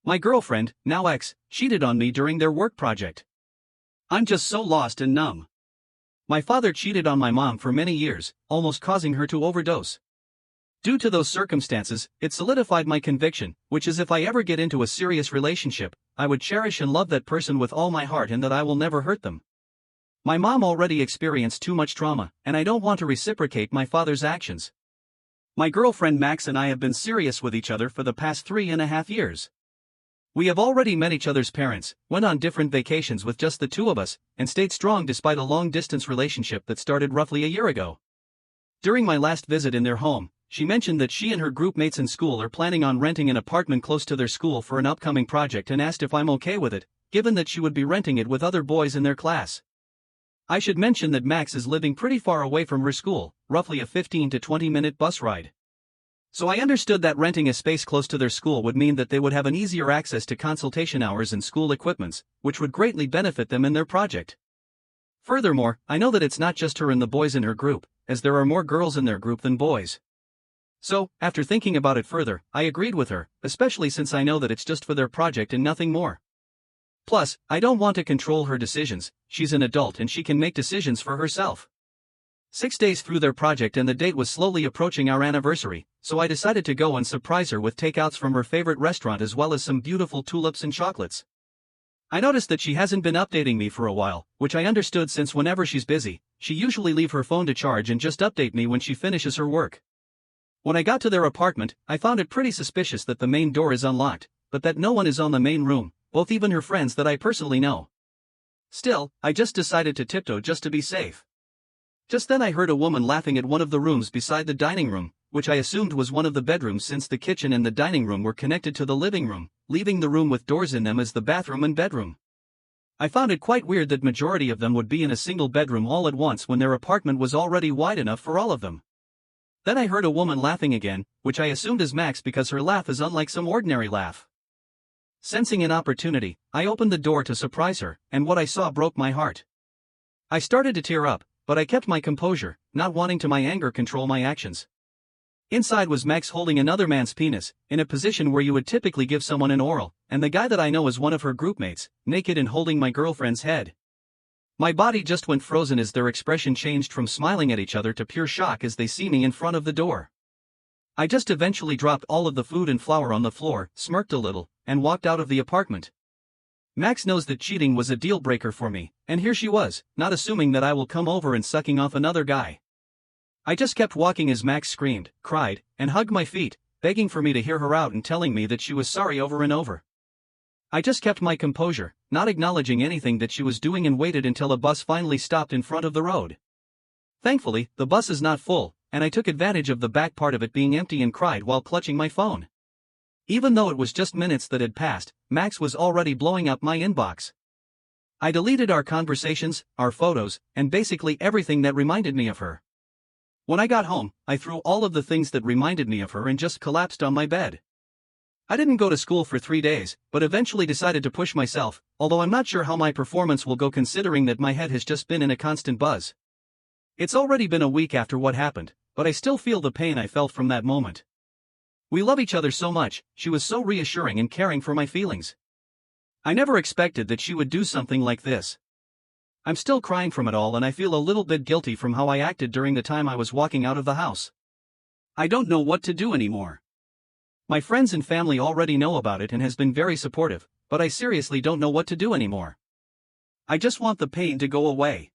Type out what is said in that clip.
My girlfriend, now ex, cheated on me during their work project. I'm just so lost and numb. My father cheated on my mom for many years, almost causing her to overdose. Due to those circumstances, it solidified my conviction, which is if I ever get into a serious relationship, I would cherish and love that person with all my heart and that I will never hurt them. My mom already experienced too much trauma, and I don't want to reciprocate my father's actions. My girlfriend Max and I have been serious with each other for the past 3.5 years. We have already met each other's parents, went on different vacations with just the two of us, and stayed strong despite a long-distance relationship that started roughly a year ago. During my last visit in their home, she mentioned that she and her group mates in school are planning on renting an apartment close to their school for an upcoming project and asked if I'm okay with it, given that she would be renting it with other boys in their class. I should mention that Max is living pretty far away from her school, roughly a 15 to 20-minute bus ride. So I understood that renting a space close to their school would mean that they would have an easier access to consultation hours and school equipments, which would greatly benefit them in their project. Furthermore, I know that it's not just her and the boys in her group, as there are more girls in their group than boys. So, after thinking about it further, I agreed with her, especially since I know that it's just for their project and nothing more. Plus, I don't want to control her decisions. She's an adult and she can make decisions for herself. 6 days through their project and the date was slowly approaching our anniversary, so I decided to go and surprise her with takeouts from her favorite restaurant as well as some beautiful tulips and chocolates. I noticed that she hasn't been updating me for a while, which I understood since whenever she's busy, she usually leave her phone to charge and just update me when she finishes her work. When I got to their apartment, I found it pretty suspicious that the main door is unlocked, but that no one is on the main room, both even her friends that I personally know. Still, I just decided to tiptoe just to be safe. Just then I heard a woman laughing at one of the rooms beside the dining room, which I assumed was one of the bedrooms since the kitchen and the dining room were connected to the living room, leaving the room with doors in them as the bathroom and bedroom. I found it quite weird that majority of them would be in a single bedroom all at once when their apartment was already wide enough for all of them. Then I heard a woman laughing again, which I assumed is Max because her laugh is unlike some ordinary laugh. Sensing an opportunity, I opened the door to surprise her, and what I saw broke my heart. I started to tear up, but I kept my composure, not wanting to my anger control my actions. Inside was Max holding another man's penis, in a position where you would typically give someone an oral, and the guy that I know is one of her groupmates, naked and holding my girlfriend's head. My body just went frozen as their expression changed from smiling at each other to pure shock as they see me in front of the door. I just eventually dropped all of the food and flour on the floor, smirked a little, and walked out of the apartment. Max knows that cheating was a deal breaker for me, and here she was, not assuming that I will come over and sucking off another guy. I just kept walking as Max screamed, cried, and hugged my feet, begging for me to hear her out and telling me that she was sorry over and over. I just kept my composure, not acknowledging anything that she was doing and waited until a bus finally stopped in front of the road. Thankfully, the bus is not full, and I took advantage of the back part of it being empty and cried while clutching my phone. Even though it was just minutes that had passed, Max was already blowing up my inbox. I deleted our conversations, our photos, and basically everything that reminded me of her. When I got home, I threw all of the things that reminded me of her and just collapsed on my bed. I didn't go to school for 3 days, but eventually decided to push myself, although I'm not sure how my performance will go considering that my head has just been in a constant buzz. It's already been a week after what happened, but I still feel the pain I felt from that moment. We love each other so much, she was so reassuring and caring for my feelings. I never expected that she would do something like this. I'm still crying from it all and I feel a little bit guilty from how I acted during the time I was walking out of the house. I don't know what to do anymore. My friends and family already know about it and has been very supportive, but I seriously don't know what to do anymore. I just want the pain to go away.